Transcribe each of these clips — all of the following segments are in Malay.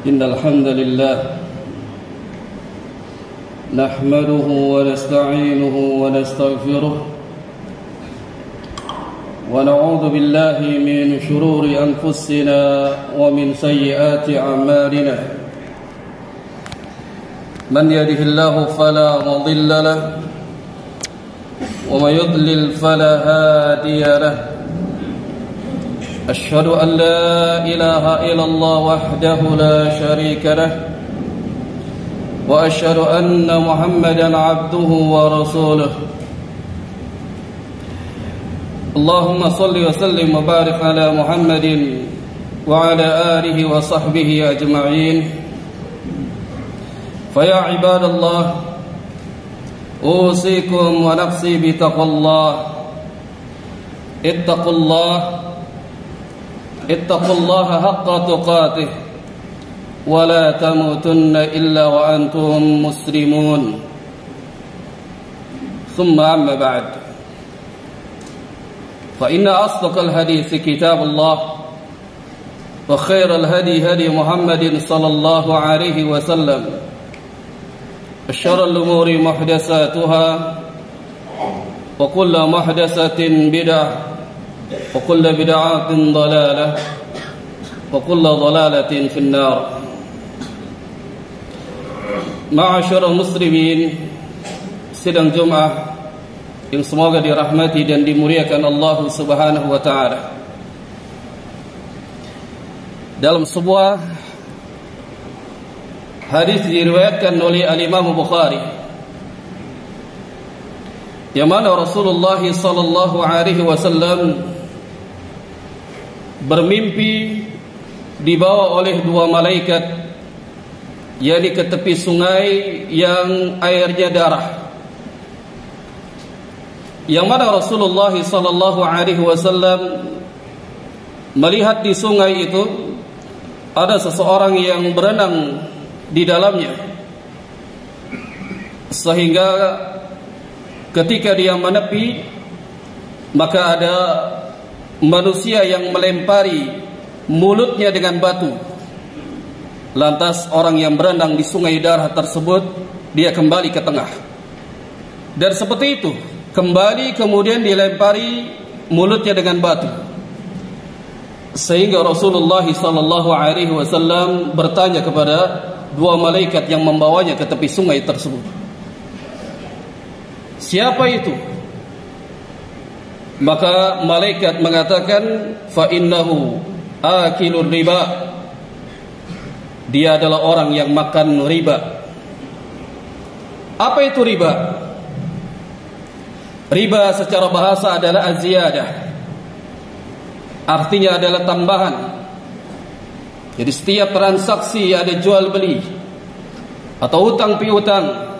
إن الحمد لله نحمده ونستعينه ونستغفره ونعوذ بالله من شرور أنفسنا ومن سيئات أعمالنا من يهده الله فلا مضل له ومن يضلل فلا هادي له أشهد أن لا إله إلا الله وحده لا شريك له وأشهد أن محمدا عبده ورسوله اللهم صل وسلم وبارك على محمد وعلى آله وصحبه أجمعين فيا عباد الله أوصيكم ونفسي بتقوى الله اتقوا الله حق تقاته ولا تموتن إلا وأنتم مسلمون ثم أما بعد فإن أصدق الحديث كتاب الله وخير الهدي هدي محمد صلى الله عليه وسلم وشر الأمور محدثاتها وكل محدثة بدعة وكل بدعة ضلالة وكل ضلالة في النار. Ma'asyiral muslimin, sidang Jumat yang semoga dirahmati dan dimuliakan Allah Subhanahu wa taala. Dalam sebuah hadis diriwayatkan oleh Al-Imam Bukhari yang mana Rasulullah sallallahu alaihi wasallam bermimpi dibawa oleh dua malaikat yakni ke tepi sungai yang airnya darah, yang mana Rasulullah sallallahu alaihi wasallam melihat di sungai itu ada seseorang yang berenang di dalamnya, sehingga ketika dia menepi maka ada manusia yang melempari mulutnya dengan batu. Lantas orang yang berenang di sungai darah tersebut dia kembali ke tengah, dan seperti itu kembali kemudian dilempari mulutnya dengan batu, sehingga Rasulullah sallallahu alaihi wasallam bertanya kepada dua malaikat yang membawanya ke tepi sungai tersebut, siapa itu? Maka malaikat mengatakan, fa innahu akilur riba, dia adalah orang yang makan riba. Apa itu riba? Riba secara bahasa adalah az-ziyadah, artinya adalah tambahan. Jadi setiap transaksi ada jual beli atau hutang piutang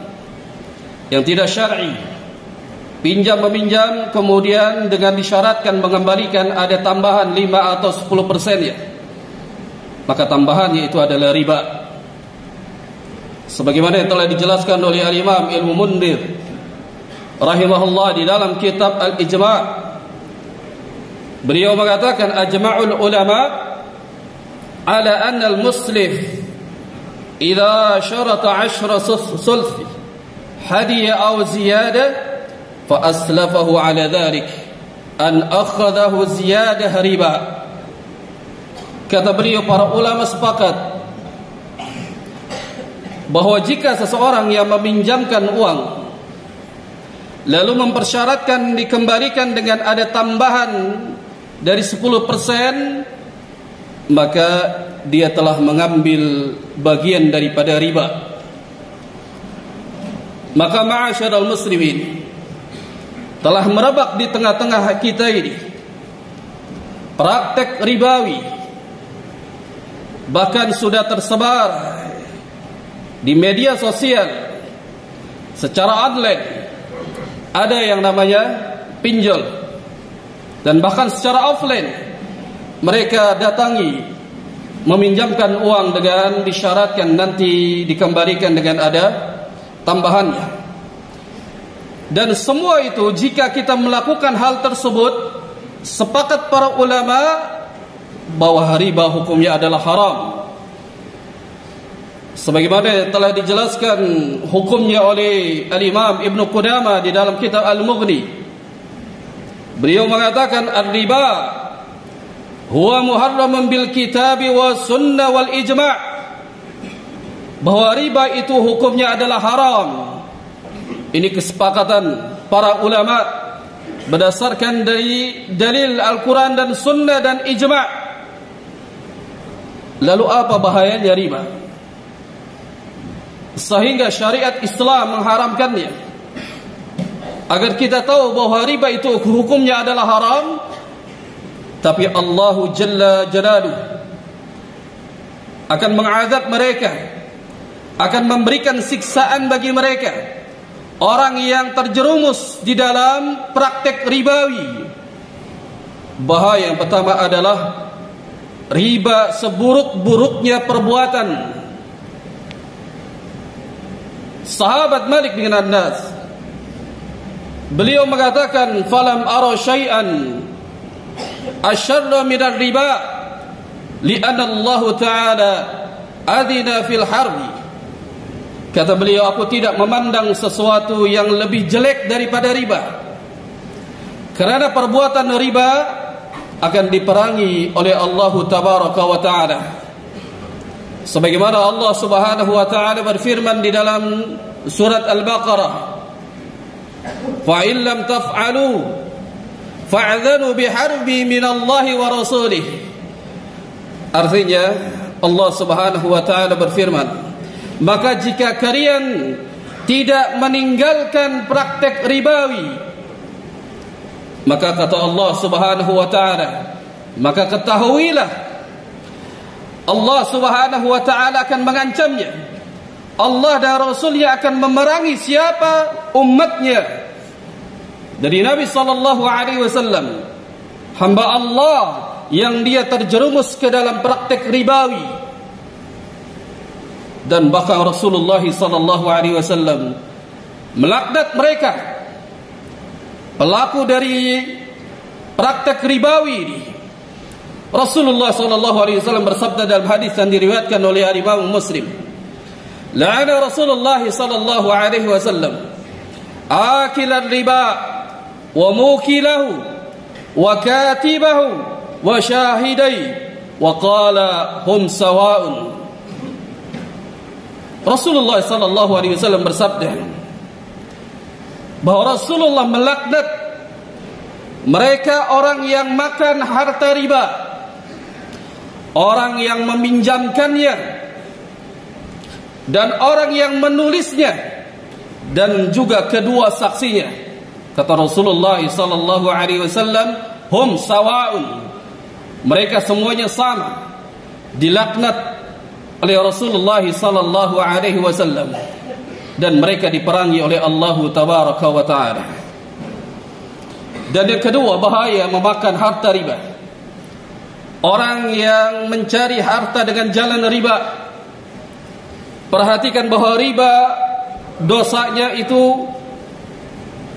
yang tidak syar'i, pinjam meminjam, kemudian dengan disyaratkan mengembalikan ada tambahan 5 atau 10% ya, maka tambahannya itu adalah riba. Sebagaimana yang telah dijelaskan oleh Al-Imam Ibnu Mundir rahimahullah di dalam kitab Al-Ijma', beliau mengatakan ajma'ul ulama ala anna al-muslim idza syarata 10 sulfi hadiya aw ziyadah fa aslafahu ala dhalik an akhadahu ziyadah riba. Kata beliau, para ulama sepakat bahwa jika seseorang yang meminjamkan uang lalu mempersyaratkan dikembalikan dengan ada tambahan dari 10%, maka dia telah mengambil bagian daripada riba. Maka ma'asyiral muslimin, telah merebak di tengah-tengah kita ini praktek ribawi, bahkan sudah tersebar di media sosial secara online. Ada yang namanya pinjol, dan bahkan secara offline mereka datangi meminjamkan uang dengan disyaratkan nanti dikembalikan dengan ada tambahannya. Dan semua itu jika kita melakukan hal tersebut, sepakat para ulama bahwa riba hukumnya adalah haram. sebagaimana telah dijelaskan hukumnya oleh Al-Imam Ibn Qudamah di dalam kitab Al-Mughni. Beliau mengatakan ar-riba huwa muharramun bil kitabi wa sunnah wal ijma', bahwa riba itu hukumnya adalah haram. Ini kesepakatan para ulama berdasarkan dari dalil Al-Quran dan sunnah dan ijma'. Lalu apa bahayanya riba sehingga syariat Islam mengharamkannya? Agar kita tahu bahwa riba itu hukumnya adalah haram, tapi Allah Jalla Jalaluhu akan mengazab mereka, akan memberikan siksaan bagi mereka, orang yang terjerumus di dalam praktek ribawi. Bahaya yang pertama adalah riba seburuk-buruknya perbuatan. Sahabat Malik bin Anas, beliau mengatakan, falam ara syai'an asyarra minar riba li'anna Allah Ta'ala adina fil harbi. Kata beliau, aku tidak memandang sesuatu yang lebih jelek daripada riba, kerana perbuatan riba akan diperangi oleh Allah Tabaraka wa Ta'ala. Sebagaimana Allah Subhanahu wa Ta'ala berfirman di dalam surat Al-Baqarah, fa in lam taf'alu fa'adhanu biharbi minallahi wa rasulih. Artinya Allah Subhanahu wa Ta'ala berfirman, maka jika kalian tidak meninggalkan praktek ribawi, maka kata Allah Subhanahu wa Ta'ala, maka ketahuilah Allah Subhanahu wa Ta'ala akan mengancamnya. Allah dan Rasulnya akan memerangi siapa? Umatnya. Dari Nabi sallallahu alaihi wasallam, hamba Allah yang dia terjerumus ke dalam praktek ribawi, dan bahkan Rasulullah sallallahu alaihi wasallam melaknat mereka, pelaku dari praktek ribawi ini. Rasulullah sallallahu alaihi wasallam bersabda dalam hadis yang diriwayatkan oleh Imam Muslim, la'ana Rasulullah sallallahu alaihi wasallam akilan riba wa mukilahu wa katibahu wa syahidai wa qala hum sawa'un. Rasulullah sallallahu alaihi wasallam bersabda bahwa Rasulullah melaknat mereka orang yang makan harta riba, orang yang meminjamkannya, dan orang yang menulisnya, dan juga kedua saksinya. Kata Rasulullah sallallahu alaihi wasallam, hum sawa'un, mereka semuanya sama, dilaknat oleh Rasulullah sallallahu alaihi wasallam, dan mereka diperangi oleh Allah Tabaraka wa Ta'ala. Dan yang kedua, bahaya memakan harta riba. Orang yang mencari harta dengan jalan riba, perhatikan bahwa riba dosanya itu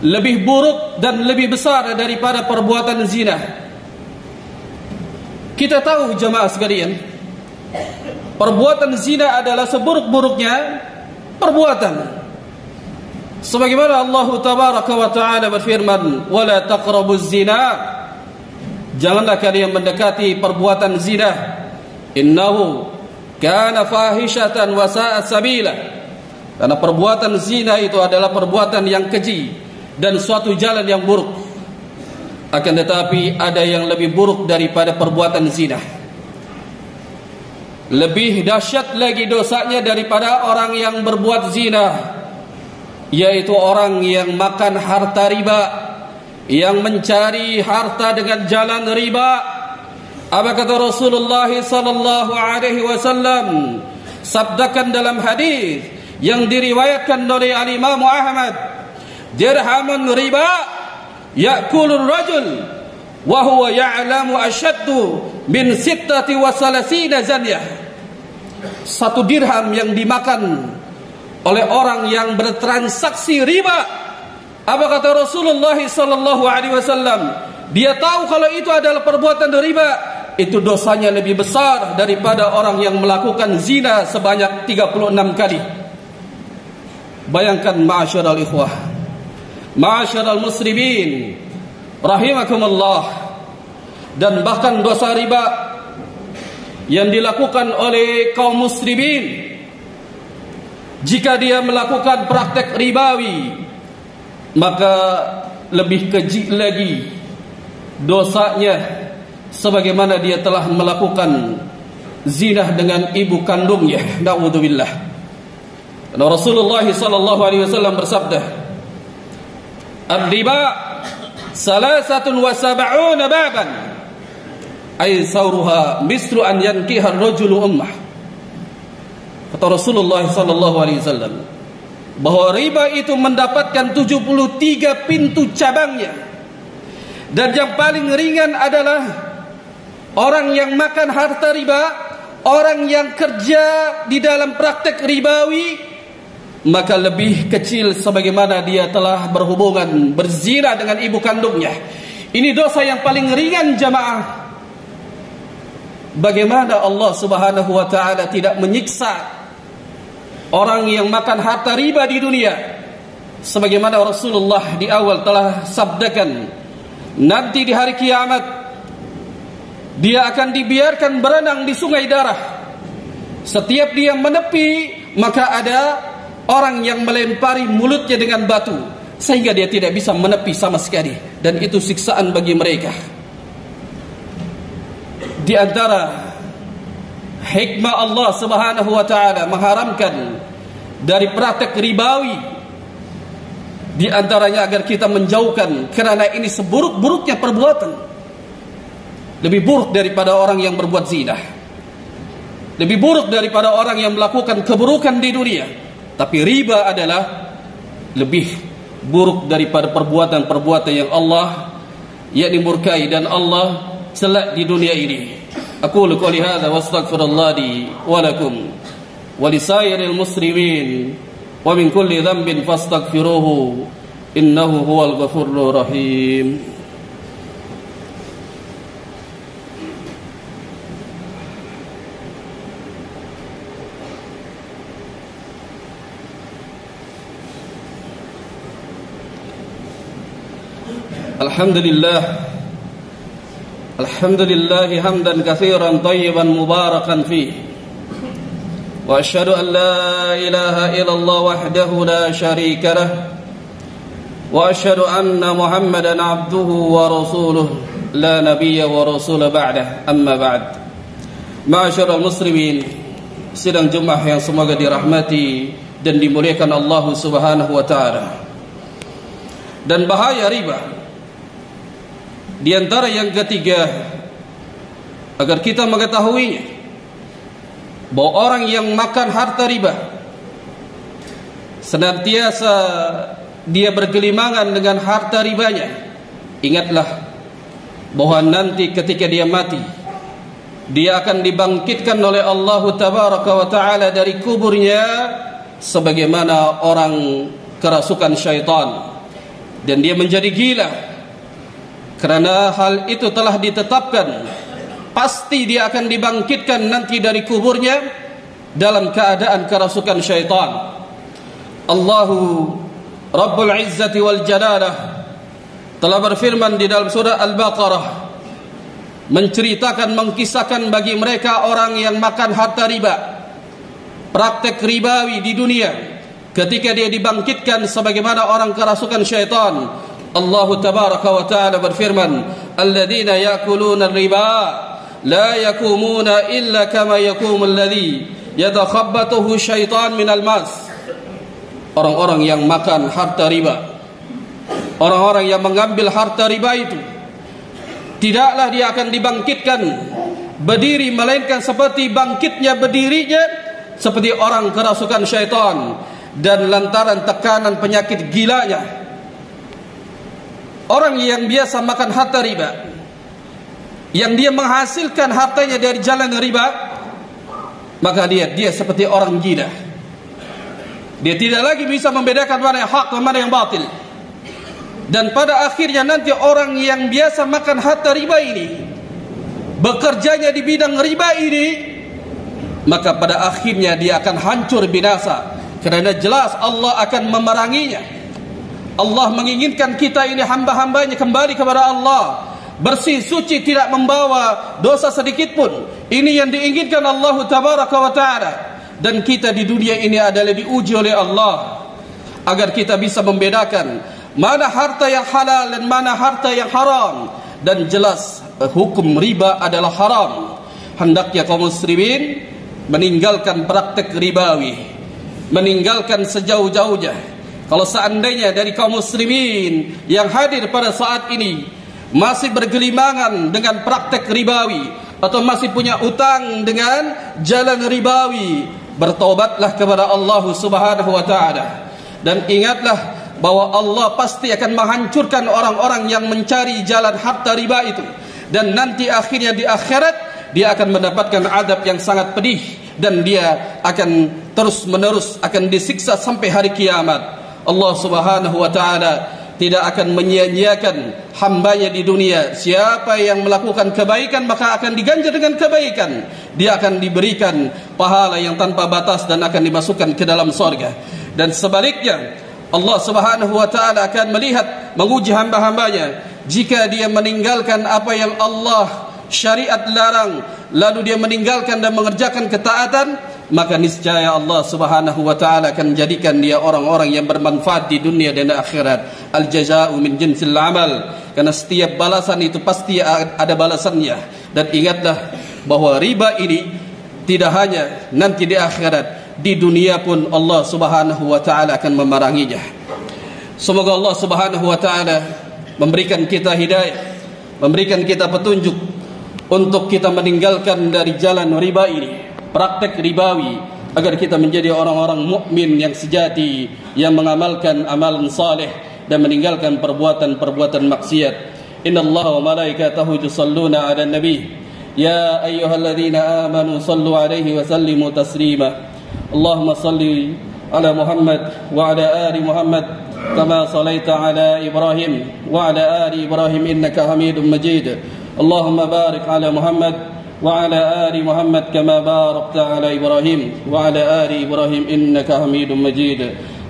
lebih buruk dan lebih besar daripada perbuatan zina. Kita tahu jemaah sekalian, perbuatan zina adalah seburuk-buruknya perbuatan. Sebagaimana Allah Tabaraka wa Ta'ala berfirman, wala taqrabuz zina, janganlah kalian mendekati perbuatan zina, innahu kana fahishatan wa sa'a sabila, karena perbuatan zina itu adalah perbuatan yang keji dan suatu jalan yang buruk. Akan tetapi ada yang lebih buruk daripada perbuatan zina, lebih dahsyat lagi dosanya daripada orang yang berbuat zina, yaitu orang yang makan harta riba, yang mencari harta dengan jalan riba. Apa kata Rasulullah sallallahu alaihi wasallam? Sabdakan dalam hadis yang diriwayatkan oleh Al-Imam Ahmad, dirhamun riba ya'kulur rajul wa huwa ya'lamu ashaddu min 36 zanyah. Satu dirham yang dimakan oleh orang yang bertransaksi riba. Apa kata Rasulullah sallallahu alaihi wasallam? Dia tahu kalau itu adalah perbuatan riba, itu dosanya lebih besar daripada orang yang melakukan zina sebanyak 36 kali. Bayangkan ma'asyiral ikhwah, ma'asyiral muslimin rahimakumullah. Dan bahkan dosa riba yang dilakukan oleh kaum muslimin, jika dia melakukan praktek ribawi, maka lebih keji lagi dosanya sebagaimana dia telah melakukan zina dengan ibu kandungnya. Na'udzubillah. Dan Rasulullah sallallahu alaihi wasallam bersabda, "Ar-riba 73 baban, ay sauruha mislu an yankiha ar-rajulu ummah." Kata Rasulullah sallallahu alaihi wasallam bahwa riba itu mendapatkan 73 pintu cabangnya, dan yang paling ringan adalah orang yang makan harta riba, orang yang kerja di dalam praktek ribawi, maka lebih kecil sebagaimana dia telah berhubungan berzina dengan ibu kandungnya. Ini dosa yang paling ringan, jamaah. Bagaimana Allah Subhanahu wa taala tidak menyiksa orang yang makan harta riba di dunia, sebagaimana Rasulullah di awal telah sabdakan, nanti di hari kiamat dia akan dibiarkan berenang di sungai darah. Setiap dia menepi, maka ada orang yang melempari mulutnya dengan batu sehingga dia tidak bisa menepi sama sekali, dan itu siksaan bagi mereka. Di antara hikmah Allah Subhanahu wa taala mengharamkan dari praktek ribawi, di antaranya agar kita menjauhkan, karena ini seburuk-buruknya perbuatan. Lebih buruk daripada orang yang berbuat zina, lebih buruk daripada orang yang melakukan keburukan di dunia. Tapi riba adalah lebih buruk daripada perbuatan-perbuatan yang Allah yakni murkai dan Allah celak di dunia ini. Aku qouli hadza wa astaghfirullah li wa lakum wa lisairil muslimin wa min kulli dhanbin fastaghfiruhu innahu huwal ghafurur rahim. Alhamdulillah hamdan katsiran thayyiban mubarakan fihi, wa asyhadu an la ilaha illallah wahdahu la syarika lah, wa asyhadu anna Muhammadan abduhu wa rasuluh la nabiyya wa rasula ba'dah. Amma ba'd. Ma'asyiral muslimin, sidang Jumat yang semoga dirahmati dan dimuliakan Allah Subhanahu wa taala. Dan bahaya riba di antara yang ketiga, agar kita mengetahuinya, bahwa orang yang makan harta riba senantiasa dia bergelimangan dengan harta ribanya. Ingatlah bahwa nanti ketika dia mati, dia akan dibangkitkan oleh Allah Tabaraka wa Ta'ala dari kuburnya sebagaimana orang kerasukan syaitan, dan dia menjadi gila. Karena hal itu telah ditetapkan, pasti dia akan dibangkitkan nanti dari kuburnya dalam keadaan kerasukan syaitan. Allahu Rabbul Izzati wal Jalalah telah berfirman di dalam surah Al-Baqarah, menceritakan, mengkisahkan bagi mereka orang yang makan harta riba, praktek ribawi di dunia, ketika dia dibangkitkan sebagaimana orang kerasukan syaitan. Allah Tabaraka wa Ta'ala berfirman, alladzina ya'kuluna ar-riba la yakumuna illa kama yakumu alladhi yatakhabbathu syaitan minal mas. Orang-orang yang makan harta riba, orang-orang yang mengambil harta riba itu, tidaklah dia akan dibangkitkan berdiri, melainkan seperti bangkitnya berdirinya seperti orang kerasukan syaitan, dan lantaran tekanan penyakit gilanya. Orang yang biasa makan harta riba, yang dia menghasilkan hartanya dari jalan riba, maka dia seperti orang gila. Dia tidak lagi bisa membedakan mana yang hak dan mana yang batil. Dan pada akhirnya nanti orang yang biasa makan harta riba ini, bekerjanya di bidang riba ini, maka pada akhirnya dia akan hancur binasa, kerana jelas Allah akan memeranginya. Allah menginginkan kita ini hamba-hambanya kembali kepada Allah, bersih suci, tidak membawa dosa sedikit pun. Ini yang diinginkan Allah Tabaraka wa Ta'ala. Dan kita di dunia ini adalah diuji oleh Allah agar kita bisa membedakan mana harta yang halal dan mana harta yang haram. Dan jelas hukum riba adalah haram. Hendaknya kaum muslimin meninggalkan praktek ribawi, meninggalkan sejauh-jauhnya. Kalau seandainya dari kaum muslimin yang hadir pada saat ini masih bergelimangan dengan praktek ribawi atau masih punya utang dengan jalan ribawi, bertaubatlah kepada Allah Subhanahu wa Ta'ala. Dan ingatlah bahwa Allah pasti akan menghancurkan orang-orang yang mencari jalan harta riba itu. Dan nanti akhirnya di akhirat dia akan mendapatkan adab yang sangat pedih, dan dia akan terus menerus akan disiksa sampai hari kiamat. Allah Subhanahu wa Ta'ala tidak akan menyia-nyiakan hambanya di dunia. Siapa yang melakukan kebaikan maka akan diganjar dengan kebaikan. Dia akan diberikan pahala yang tanpa batas dan akan dimasukkan ke dalam surga. Dan sebaliknya, Allah Subhanahu wa Ta'ala akan melihat, menguji hamba-hambanya. Jika dia meninggalkan apa yang Allah syariat larang, lalu dia meninggalkan dan mengerjakan ketaatan, maka niscaya Allah Subhanahu wa Ta'ala akan jadikan dia orang-orang yang bermanfaat di dunia dan akhirat. Al-jaza'u min jinsil amal. Karena setiap balasan itu pasti ada balasannya. Dan ingatlah bahwa riba ini tidak hanya nanti di akhirat, di dunia pun Allah Subhanahu wa Ta'ala akan memeranginya. Semoga Allah Subhanahu wa Ta'ala memberikan kita hidayah, memberikan kita petunjuk untuk kita meninggalkan dari jalan riba ini, praktek ribawi, agar kita menjadi orang-orang mukmin yang sejati, yang mengamalkan amalan saleh dan meninggalkan perbuatan-perbuatan maksiat. Innallaha wa malaikatahu yusalluna 'alan nabi ya ayyuhalladzina amanu sallu 'alaihi wa sallimu taslima. Allahumma salli ala Muhammad wa ala ali Muhammad kama sallaita ala Ibrahim wa ala ali Ibrahim innaka Hamidum Majid. Allahumma barik ala Muhammad وعلى آل محمد كما باركت على إبراهيم وعلى آل إبراهيم إنك حميد مجيد.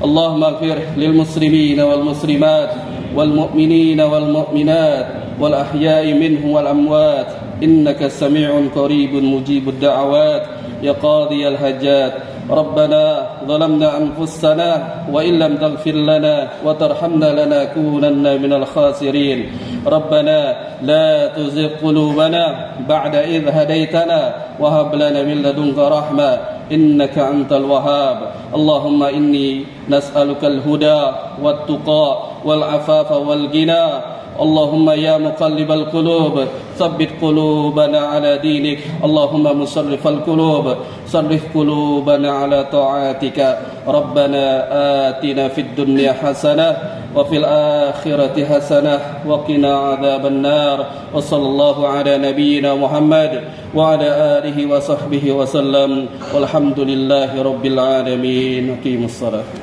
اللهم اغفر للمسلمين والمسلمات والمؤمنين والمؤمنات والأحياء منهم والأموات إنك سميع قريب مجيب الدعوات يا قاضي الحاجات. ربنا ظلمنا أنفسنا وإن لم تغفر لنا وترحمنا لنكونن من الخاسرين. ربنا لا تزغ قلوبنا بعد إذ هديتنا وهب لنا من لدنك رحمة إنك أنت الوهاب. اللهم إني نسألك الهدى والتقى والعفاف والغنى. اللهم يا مقلب القلوب ثبت قلوبنا على دينك. اللهم مصرف القلوب صرف قلوبنا على طاعتك. ربنا آتنا في الدنيا حسنة وفي الآخرة حسنة وقنا عذاب النار. وصلى الله على نبينا محمد وعلى آله وصحبه وسلم والحمد لله رب العالمين. أقيموا الصلاة.